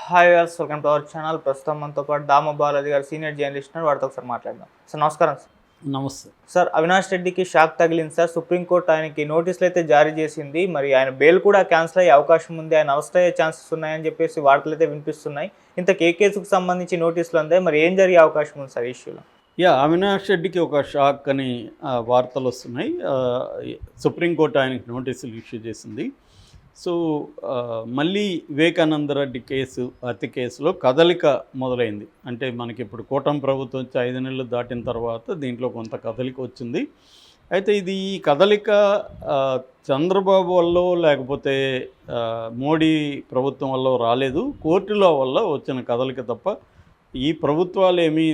Hi viewers, welcome to our channel. ప్రస్తుతం మనతో పాటు దామ బాలాజీ గారు సీనియర్ జర్నలిస్ట్ ఉన్నారు. వారితో ఒకసారి మాట్లాడదాం. సార్ నమస్కారం. నమస్తే. సార్, అవినాష్ రెడ్డికి షాక్ తగిలింది సార్. సుప్రీంకోర్టు ఆయనకి నోటీసులు అయితే జారీ చేసింది. మరి ఆయన బెయిల్ కూడా క్యాన్సిల్ అయ్యే అవకాశం ఉంది, ఆయన అరెస్ట్ అయ్యే ఛాన్సెస్ ఉన్నాయని చెప్పేసి వార్తలు అయితే వినిపిస్తున్నాయి. ఇంతకు ఏ కేసుకు సంబంధించి నోటీసులు అందాయి, మరి ఏం జరిగే అవకాశం ఉంది సార్ ఈ ఇష్యూలో? అవినాష్ రెడ్డికి ఒక షాక్ అని వార్తలు వస్తున్నాయి. సుప్రీంకోర్టు ఆయనకి నోటీసులు ఇష్యూ చేసింది. సో మళ్ళీ వివేకానంద రెడ్డి హత్య కేసులో కదలిక మొదలైంది. అంటే మనకి ఇప్పుడు కూటమి ప్రభుత్వం వచ్చి 5 నెలలు దాటిన తర్వాత దీంట్లో కొంత కదలిక వచ్చింది. అయితే ఈ కదలిక చంద్రబాబు వల్ల లేకపోతే మోడీ ప్రభుత్వం వల్ల రాలేదు, కోర్టుల వల్ల వచ్చిన కదలిక తప్ప ఈ ప్రభుత్వాలు ఏమీ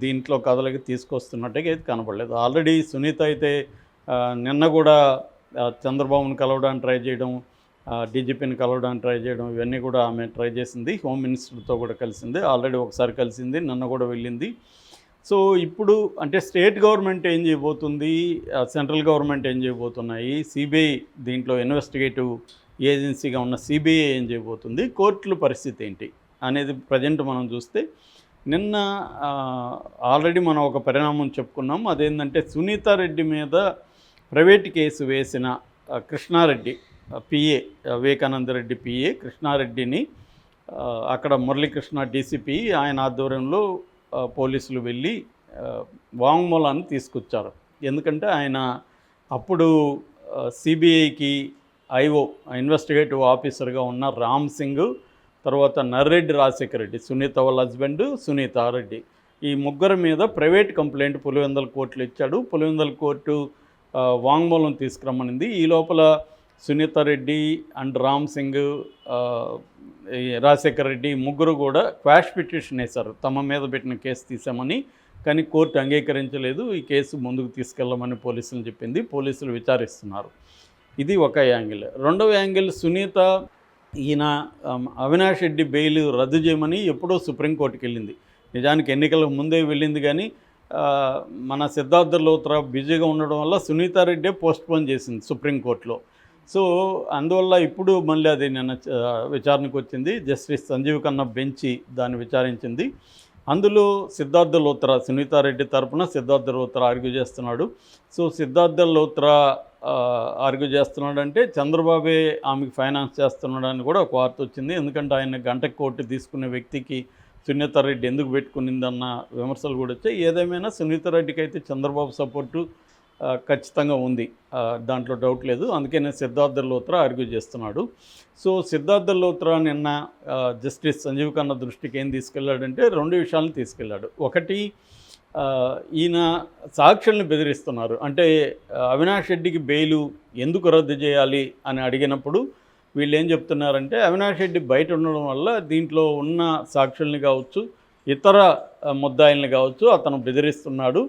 దీంట్లో కదలిక తీసుకొస్తున్నట్టుగా అయితే కనపడలేదు. ఆల్రెడీ సునీత అయితే నిన్న కూడా చంద్రబాబును కలవడానికి ట్రై చేయడం, డీజీపీని కలవడానికి ట్రై చేయడం, ఇవన్నీ కూడా ఆమె ట్రై చేసింది. హోమ్ మినిస్టర్తో కూడా కలిసింది, ఆల్రెడీ ఒకసారి కలిసింది, నిన్న కూడా వెళ్ళింది. సో ఇప్పుడు అంటే స్టేట్ గవర్నమెంట్ ఏం చేయబోతుంది, సెంట్రల్ గవర్నమెంట్ ఏం చేయబోతున్నాయి, సిబిఐ దీంట్లో ఇన్వెస్టిగేటివ్ ఏజెన్సీగా ఉన్న సిబిఐ ఏం చేయబోతుంది, కోర్టుల పరిస్థితి ఏంటి అనేది ప్రజెంట్ మనం చూస్తే, నిన్న ఆల్రెడీ మనం ఒక పరిణామం చెప్పుకున్నాం. అదేంటంటే సునీత రెడ్డి మీద ప్రైవేట్ కేసు వేసిన కృష్ణారెడ్డి పిఏ, వివేకానంద రెడ్డి పిఏ కృష్ణారెడ్డిని అక్కడ మురళీకృష్ణ డీసీపీ ఆయన ఆధ్వర్యంలో పోలీసులు వెళ్ళి వాంగ్మూలాన్ని తీసుకొచ్చారు. ఎందుకంటే ఆయన అప్పుడు సిబిఐకి ఐఓ ఇన్వెస్టిగేటివ్ ఆఫీసర్గా ఉన్న రామ్ సింగ్, తర్వాత నర్రెడ్డి రాజశేఖర రెడ్డి, సునీత వాళ్ళ హస్బెండ్ సునీతారెడ్డి, ఈ ముగ్గురు మీద ప్రైవేట్ కంప్లైంట్ పులివెందుల కోర్టులో ఇచ్చాడు. పులివెందుల కోర్టు వాంగ్మూలం తీసుకురమ్మనింది. ఈ లోపల సునీతారెడ్డి అండ్ రామ్ సింగ్, రాజశేఖర రెడ్డి ముగ్గురు కూడా క్వాష్ పిటిషన్ వేశారు, తమ మీద పెట్టిన కేసు తీసామని. కానీ కోర్టు అంగీకరించలేదు. ఈ కేసు ముందుకు తీసుకెళ్ళమని పోలీసులు చెప్పింది. పోలీసులు విచారిస్తున్నారు. ఇది ఒక యాంగిల్. రెండవ యాంగిల్, సునీత ఈయన అవినాష్ రెడ్డి బెయిల్ రద్దు చేయమని ఎప్పుడో సుప్రీంకోర్టుకి వెళ్ళింది. నిజానికి ఎన్నికలకు ముందే వెళ్ళింది, కానీ మన సిద్ధార్థ లోత్రా బిజీగా ఉండడం వల్ల సునీతారెడ్డే పోస్ట్పోన్ చేసింది సుప్రీంకోర్టులో. సో అందువల్ల ఇప్పుడు మళ్ళీ అది నిన్న విచారణకు వచ్చింది. జస్టిస్ సంజీవ్ ఖన్నా బెంచి దాన్ని విచారించింది. అందులో సిద్ధార్థ లోత్రా, సునీతారెడ్డి తరపున సిద్ధార్థ లోత్రా ఆర్గ్యూ చేస్తున్నాడు. సో సిద్ధార్థ లోత్రా ఆర్గ్యూ చేస్తున్నాడంటే చంద్రబాబే ఆమెకి ఫైనాన్స్ చేస్తున్నాడని కూడా ఒక వార్త వచ్చింది. ఎందుకంటే ఆయన గంటకు కోటి తీసుకునే వ్యక్తికి సునీతారెడ్డి ఎందుకు పెట్టుకునిందన్న విమర్శలు కూడా వచ్చాయి. ఏదేమైనా సునీతారెడ్డికి అయితే చంద్రబాబు సపోర్టు ఖచ్చితంగా ఉంది, దాంట్లో డౌట్ లేదు. అందుకనే సిద్ధార్థ లోత్రా ఆర్గ్యూ చేస్తున్నాడు. సో సిద్ధార్థ లోత్రా నిన్న జస్టిస్ సంజీవ్ ఖన్నా దృష్టికి ఏం తీసుకెళ్ళాడంటే 2 విషయాలను తీసుకెళ్ళాడు. ఒకటి, ఈయన సాక్షుల్ని బెదిరిస్తున్నారు. అంటే అవినాష్ రెడ్డికి బెయిలు ఎందుకు రద్దు చేయాలి అని అడిగినప్పుడు వీళ్ళు ఏం చెప్తున్నారంటే, అవినాష్ రెడ్డి బయట ఉండడం వల్ల దీంట్లో ఉన్న సాక్షుల్ని కావచ్చు, ఇతర ముద్దాయిల్ని కావచ్చు అతను బెదిరిస్తున్నాడు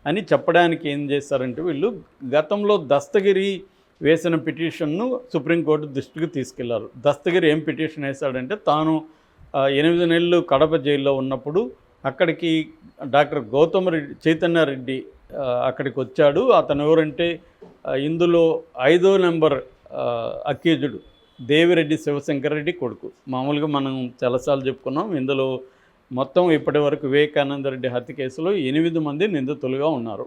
అని చెప్పడానికి ఏం చేశారంటే, వీళ్ళు గతంలో దస్తగిరి వేసిన పిటిషన్ను సుప్రీంకోర్టు దృష్టికి తీసుకెళ్లారు. దస్తగిరి ఏం పిటిషన్ వేశాడంటే, తాను 8 నెలలు కడప జైల్లో ఉన్నప్పుడు అక్కడికి డాక్టర్ చైతన్యారెడ్డి అక్కడికి వచ్చాడు. అతను ఎవరంటే ఇందులో 5వ నెంబర్ అక్యూజ్డ్ దేవిరెడ్డి శివశంకర్ రెడ్డి కొడుకు. మామూలుగా మనం చాలాసార్లు చెప్పుకున్నాం, ఇందులో మొత్తం ఇప్పటి వరకు వివేకానంద రెడ్డి హత్య కేసులో 8 మంది నిందితులుగా ఉన్నారు.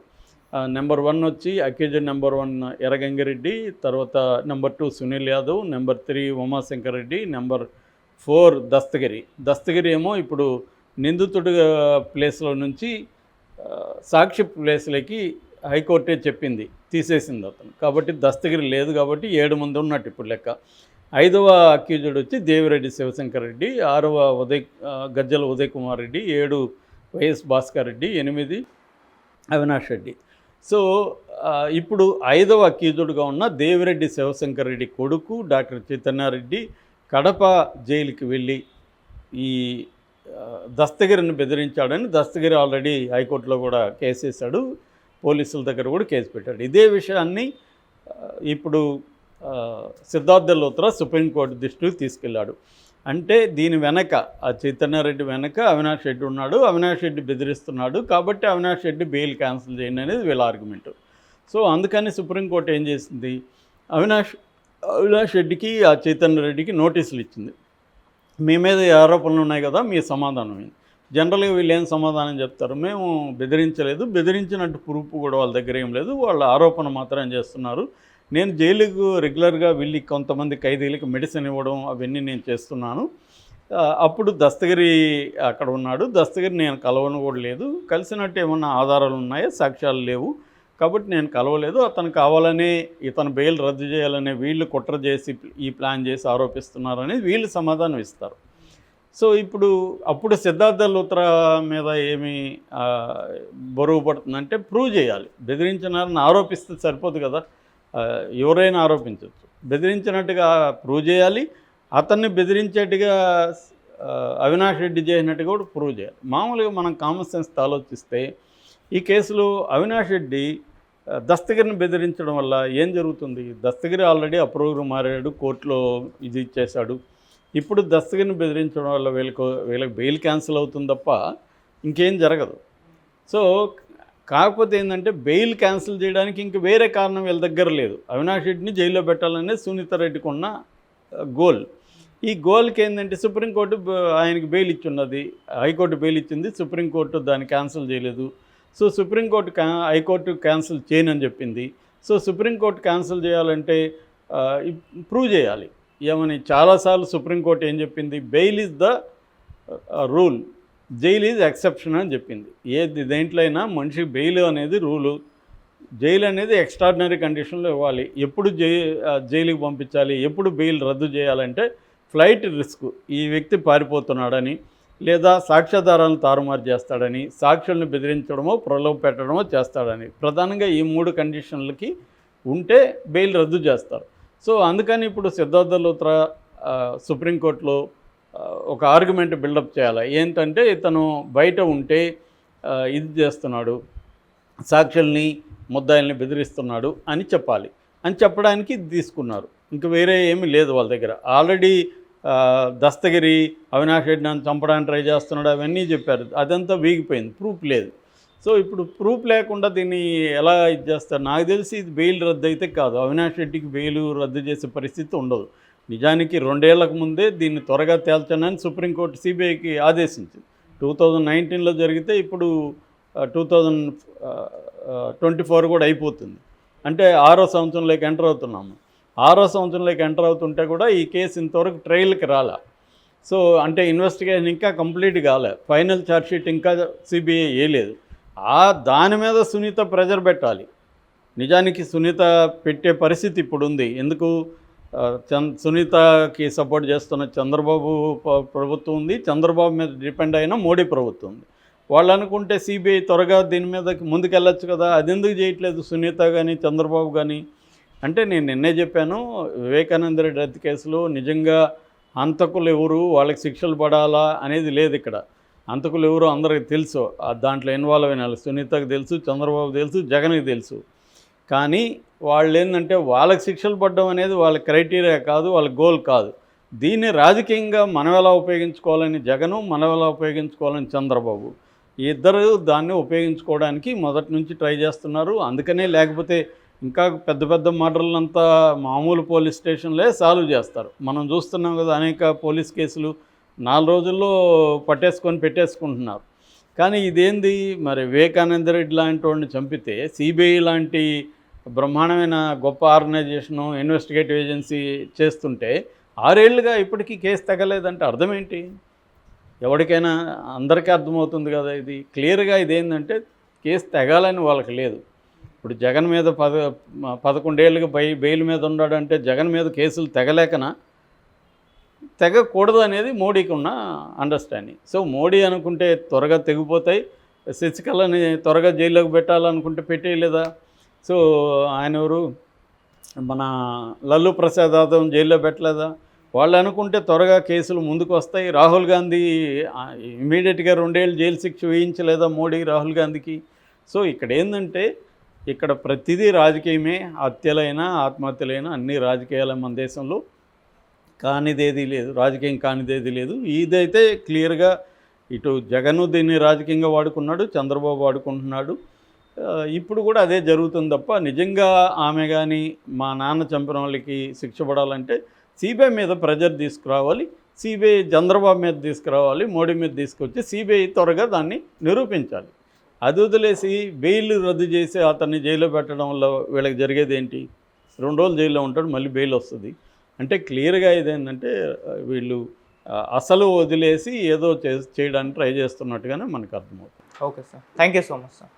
నెంబర్ 1 వచ్చి అక్యూజ్డ్ నెంబర్ 1 ఎర్రగంగిరెడ్డి, తర్వాత number 2 Sunil Yadav, number 3 Umashankar Reddy, number 4 Dastagiri ఏమో ఇప్పుడు నిందితుడి ప్లేస్లో నుంచి సాక్షి ప్లేస్లోకి హైకోర్టే చెప్పింది, తీసేసింది అతను. కాబట్టి దస్తగిరి లేదు, కాబట్టి 7 మంది ఉన్నట్టు ఇప్పుడు లెక్క. 5వ అక్యూజ్డ్ వచ్చి దేవిరెడ్డి శివశంకర్ రెడ్డి, 6వ గజ్జల ఉదయ్ కుమార్ రెడ్డి, 7 వైఎస్ భాస్కర్ రెడ్డి, 8 అవినాష్ రెడ్డి. సో ఇప్పుడు 5వ అక్యూజ్డ్గా ఉన్న దేవిరెడ్డి శివశంకర్ రెడ్డి కొడుకు డాక్టర్ చైతన్యారెడ్డి కడప జైలుకి వెళ్ళి ఈ దస్తగిరిని బెదిరించాడని దస్తగిరి ఆల్రెడీ హైకోర్టులో కూడా కేసు వేశాడు, పోలీసుల దగ్గర కూడా కేసు పెట్టాడు. ఇదే విషయాన్ని ఇప్పుడు సిద్ధార్థ లోత్రా సుప్రీంకోర్టు దృష్టికి తీసుకెళ్లాడు. అంటే దీని వెనక ఆ చైతన్యారెడ్డి వెనక అవినాష్ రెడ్డి ఉన్నాడు, అవినాష్ రెడ్డి బెదిరిస్తున్నాడు, కాబట్టి అవినాష్ రెడ్డి బెయిల్ క్యాన్సిల్ చేయండి అనేది వీళ్ళ ఆర్గ్యుమెంట్. సో అందుకని సుప్రీంకోర్టు ఏం చేసింది, అవినాష్ రెడ్డికి ఆ చైతన్య రెడ్డికి నోటీసులు ఇచ్చింది. మీ మీద ఈ ఆరోపణలు ఉన్నాయి కదా, మీ సమాధానం ఏంటి? జనరల్గా వీళ్ళు ఏం సమాధానం చెప్తారు, మేము బెదిరించలేదు, బెదిరించినట్టు ప్రూఫ్ కూడా వాళ్ళ దగ్గర ఏం లేదు, వాళ్ళ ఆరోపణ మాత్రం చేస్తున్నారు, నేను జైలుకు రెగ్యులర్గా వెళ్ళి కొంతమంది ఖైదీలకు మెడిసిన్ ఇవ్వడం అవన్నీ నేను చేస్తున్నాను. అప్పుడు దస్తగిరి అక్కడ ఉన్నాడు, దస్తగిరి నేను కలవను కూడా లేదు, కలిసినట్టు ఏమన్నా ఆధారాలు ఉన్నాయా, సాక్ష్యాలు లేవు, కాబట్టి నేను కలవలేదు, అతను కావాలనే ఇతను బెయిల్ రద్దు చేయాలనే వీళ్ళు కుట్ర చేసి ఈ ప్లాన్ చేసి ఆరోపిస్తున్నారని వీళ్ళు సమాధానం ఇస్తారు. సో ఇప్పుడు అప్పుడు సిద్ధార్థ లూత్రా మీద ఏమి బరువు పడుతుందంటే ప్రూవ్ చేయాలి. బెదిరించినారని ఆరోపిస్తే సరిపోదు కదా, ఎవరైనా ఆరోపించవచ్చు, బెదిరించినట్టుగా ప్రూవ్ చేయాలి, అతన్ని బెదిరించేట్టుగా అవినాష్ రెడ్డి చేసినట్టుగా కూడా ప్రూవ్ చేయాలి. మామూలుగా మనం కామన్ సెన్స్తో ఆలోచిస్తే ఈ కేసులో అవినాష్ రెడ్డి దస్తగిరిని బెదిరించడం వల్ల ఏం జరుగుతుంది? దస్తగిరి ఆల్రెడీ అప్రూవర్ మారాడు, కోర్టులో ఇది ఇచ్చేశాడు. ఇప్పుడు దస్తగిరిని బెదిరించడం వల్ల వీళ్ళకి బెయిల్ క్యాన్సిల్ అవుతుంది తప్ప ఇంకేం జరగదు. సో కాకపోతే ఏంటంటే బెయిల్ క్యాన్సిల్ చేయడానికి ఇంక వేరే కారణం వీళ్ళ దగ్గర లేదు. అవినాష్ రెడ్డిని జైల్లో పెట్టాలనే సునీత రెడ్డికి ఉన్న గోల్. ఈ గోల్కి ఏంటంటే సుప్రీంకోర్టు ఆయనకి బెయిల్ ఇచ్చున్నది, హైకోర్టు బెయిల్ ఇచ్చింది, సుప్రీంకోర్టు దాన్ని క్యాన్సిల్ చేయలేదు. సో సుప్రీంకోర్టు హైకోర్టు క్యాన్సిల్ చేయనని చెప్పింది. సో సుప్రీంకోర్టు క్యాన్సిల్ చేయాలంటే ప్రూవ్ చేయాలి. ఏమని చాలాసార్లు సుప్రీంకోర్టు ఏం చెప్పింది, bail is the rule, jail is exception అని చెప్పింది. దేంట్లో అయినా మనిషికి బెయిల్ అనేది రూలు, జైలు అనేది ఎక్స్ట్రాడినరీ కండిషన్లో ఇవ్వాలి. ఎప్పుడు జైలుకి పంపించాలి, ఎప్పుడు బెయిల్ రద్దు చేయాలంటే ఫ్లైట్ రిస్క్, ఈ వ్యక్తి పారిపోతున్నాడని లేదా సాక్ష్యాధారాలను తారుమారు చేస్తాడని, సాక్షుల్ని బెదిరించడమో ప్రలోభ పెట్టడమో చేస్తాడని, ప్రధానంగా ఈ 3 కండిషన్లకి ఉంటే బెయిల్ రద్దు చేస్తారు. సో అందుకని ఇప్పుడు సిద్ధార్థ లూత్రా సుప్రీంకోర్టులో ఒక ఆర్గ్యుమెంట్ బిల్డప్ చేయాలి. ఏంటంటే ఇతను బయట ఉంటే ఇది చేస్తున్నాడు, సాక్షుల్ని ముద్దాయిల్ని బెదిరిస్తున్నాడు అని చెప్పాలి. అని చెప్పడానికి ఇది తీసుకున్నారు, ఇంక వేరే ఏమీ లేదు వాళ్ళ దగ్గర. ఆల్రెడీ దస్తగిరి అవినాష్ రెడ్డి నన్ను చంపడానికి ట్రై చేస్తున్నాడు అవన్నీ చెప్పారు, అదంతా వీగిపోయింది, ప్రూఫ్ లేదు. సో ఇప్పుడు ప్రూఫ్ లేకుండా దీన్ని ఎలా ఇది చేస్తారు? నాకు తెలిసి ఇది బెయిల్ రద్దు అయితే కాదు, అవినాష్ రెడ్డికి బెయిల్ రద్దు చేసే పరిస్థితి ఉండదు. నిజానికి 2 ఏళ్లకు ముందే దీన్ని త్వరగా తేల్చనని సుప్రీంకోర్టు సిబిఐకి ఆదేశించింది. 2019లో జరిగితే ఇప్పుడు 2024 కూడా అయిపోతుంది, అంటే 6వ సంవత్సరంలోకి ఎంటర్ అవుతున్నాము. 6వ సంవత్సరంలోకి ఎంటర్ అవుతుంటే కూడా ఈ కేసు ఇంతవరకు ట్రయల్కి రాలే. సో అంటే ఇన్వెస్టిగేషన్ ఇంకా కంప్లీట్ కాలే, ఫైనల్ ఛార్జ్షీట్ ఇంకా సిబిఐ వేయలేదు. దాని మీద సునీత ప్రెజర్ పెట్టాలి. నిజానికి సునీత పెట్టే పరిస్థితి ఇప్పుడు ఉంది. ఎందుకు? సునీతకి సపోర్ట్ చేస్తున్న చంద్రబాబు ప్రభుత్వం ఉంది, చంద్రబాబు మీద డిపెండ్ అయిన మోడీ ప్రభుత్వం ఉంది. వాళ్ళు అనుకుంటే సిబిఐ త్వరగా దీని మీద ముందుకెళ్ళచ్చు కదా, అది ఎందుకు చేయట్లేదు సునీత కానీ చంద్రబాబు కానీ? అంటే నేను నిన్నే చెప్పాను, వివేకానంద రెడ్డి హత్య కేసులో నిజంగా హంతకులు ఎవరు, వాళ్ళకి శిక్షలు పడాలా అనేది లేదు ఇక్కడ. హంతకులు ఎవరు అందరికీ తెలుసు, దాంట్లో ఇన్వాల్వ్ అయిన వాళ్ళు సునీతకు తెలుసు, చంద్రబాబు తెలుసు, జగన్కి తెలుసు. కానీ వాళ్ళు ఏంటంటే వాళ్ళకి శిక్షలు పడడం అనేది వాళ్ళ క్రైటీరియా కాదు, వాళ్ళ గోల్ కాదు. దీన్ని రాజకీయంగా మనం ఎలా ఉపయోగించుకోవాలని జగను, మనం ఎలా ఉపయోగించుకోవాలని చంద్రబాబు, ఈ ఇద్దరు దాన్ని ఉపయోగించుకోవడానికి మొదటి నుంచి ట్రై చేస్తున్నారు. అందుకనే లేకపోతే ఇంకా పెద్ద పెద్ద మర్డర్లంతా మామూలు పోలీస్ స్టేషన్లే సాల్వ్ చేస్తారు. మనం చూస్తున్నాం కదా, అనేక పోలీస్ కేసులు 4 రోజుల్లో పెట్టేసుకుంటున్నారు. కానీ ఇదేంది మరి, వివేకానంద రెడ్డి లాంటి వాడిని చంపితే సిబిఐ లాంటి బ్రహ్మాండమైన గొప్ప ఆర్గనైజేషను, ఇన్వెస్టిగేటివ్ ఏజెన్సీ చేస్తుంటే 6 ఏళ్ళుగా ఇప్పటికీ కేసు తగ్గలేదంటే అర్థం ఏంటి? ఎవరికైనా అందరికీ అర్థమవుతుంది కదా. ఇది క్లియర్గా ఇదేంటంటే కేసు తెగాలని వాళ్ళకి లేదు. ఇప్పుడు జగన్ మీద 11 ఏళ్ళుగా బెయిల్ మీద ఉన్నాడంటే జగన్ మీద కేసులు తెగకూడదు అనేది మోడీకి ఉన్న అండర్స్టాండింగ్. సో మోడీ అనుకుంటే త్వరగా తెగిపోతాయి, శశికళని త్వరగా జైల్లోకి పెట్టాలనుకుంటే పెట్టేయలేదా? సో ఆయన ఎవరు, మన లల్లు ప్రసాద్ యాదవ్ జైల్లో పెట్టలేదా? వాళ్ళు అనుకుంటే త్వరగా కేసులు ముందుకు వస్తాయి. రాహుల్ గాంధీ ఇమీడియట్గా 2 ఏళ్ళు జైలు శిక్ష వేయించలేదా మోడీ రాహుల్ గాంధీకి? సో ఇక్కడ ఏంటంటే ఇక్కడ ప్రతిదీ రాజకీయమే, హత్యలైనా ఆత్మహత్యలైనా అన్ని రాజకీయాల మన దేశంలో. కానిదేది లేదు, రాజకీయం కానిదేది లేదు. ఇదైతే క్లియర్గా ఇటు జగన్ దీన్ని రాజకీయంగా వాడుకున్నాడు, చంద్రబాబు వాడుకుంటున్నాడు. ఇప్పుడు కూడా అదే జరుగుతుంది తప్ప నిజంగా ఆమె కానీ మా నాన్న చంపిన వాళ్ళకి శిక్ష పడాలంటే సిబిఐ మీద ప్రెజర్ తీసుకురావాలి. సిబిఐ చంద్రబాబు మీద తీసుకురావాలి, మోడీ మీద తీసుకొచ్చి సిబిఐ త్వరగా దాన్ని నిరూపించాలి. అది వదిలేసి బెయిల్ రద్దు చేసి అతన్ని జైల్లో పెట్టడం వల్ల వీళ్ళకి జరిగేది ఏంటి? 2 రోజులు జైల్లో ఉంటాడు, మళ్ళీ బెయిల్ వస్తుంది. అంటే క్లియర్గా ఇదేంటంటే వీళ్ళు అసలు వదిలేసి ఏదో చేయడానికి ట్రై చేస్తున్నట్టుగానే మనకు అర్థమవుతుంది. Okay sir, thank you so much sir.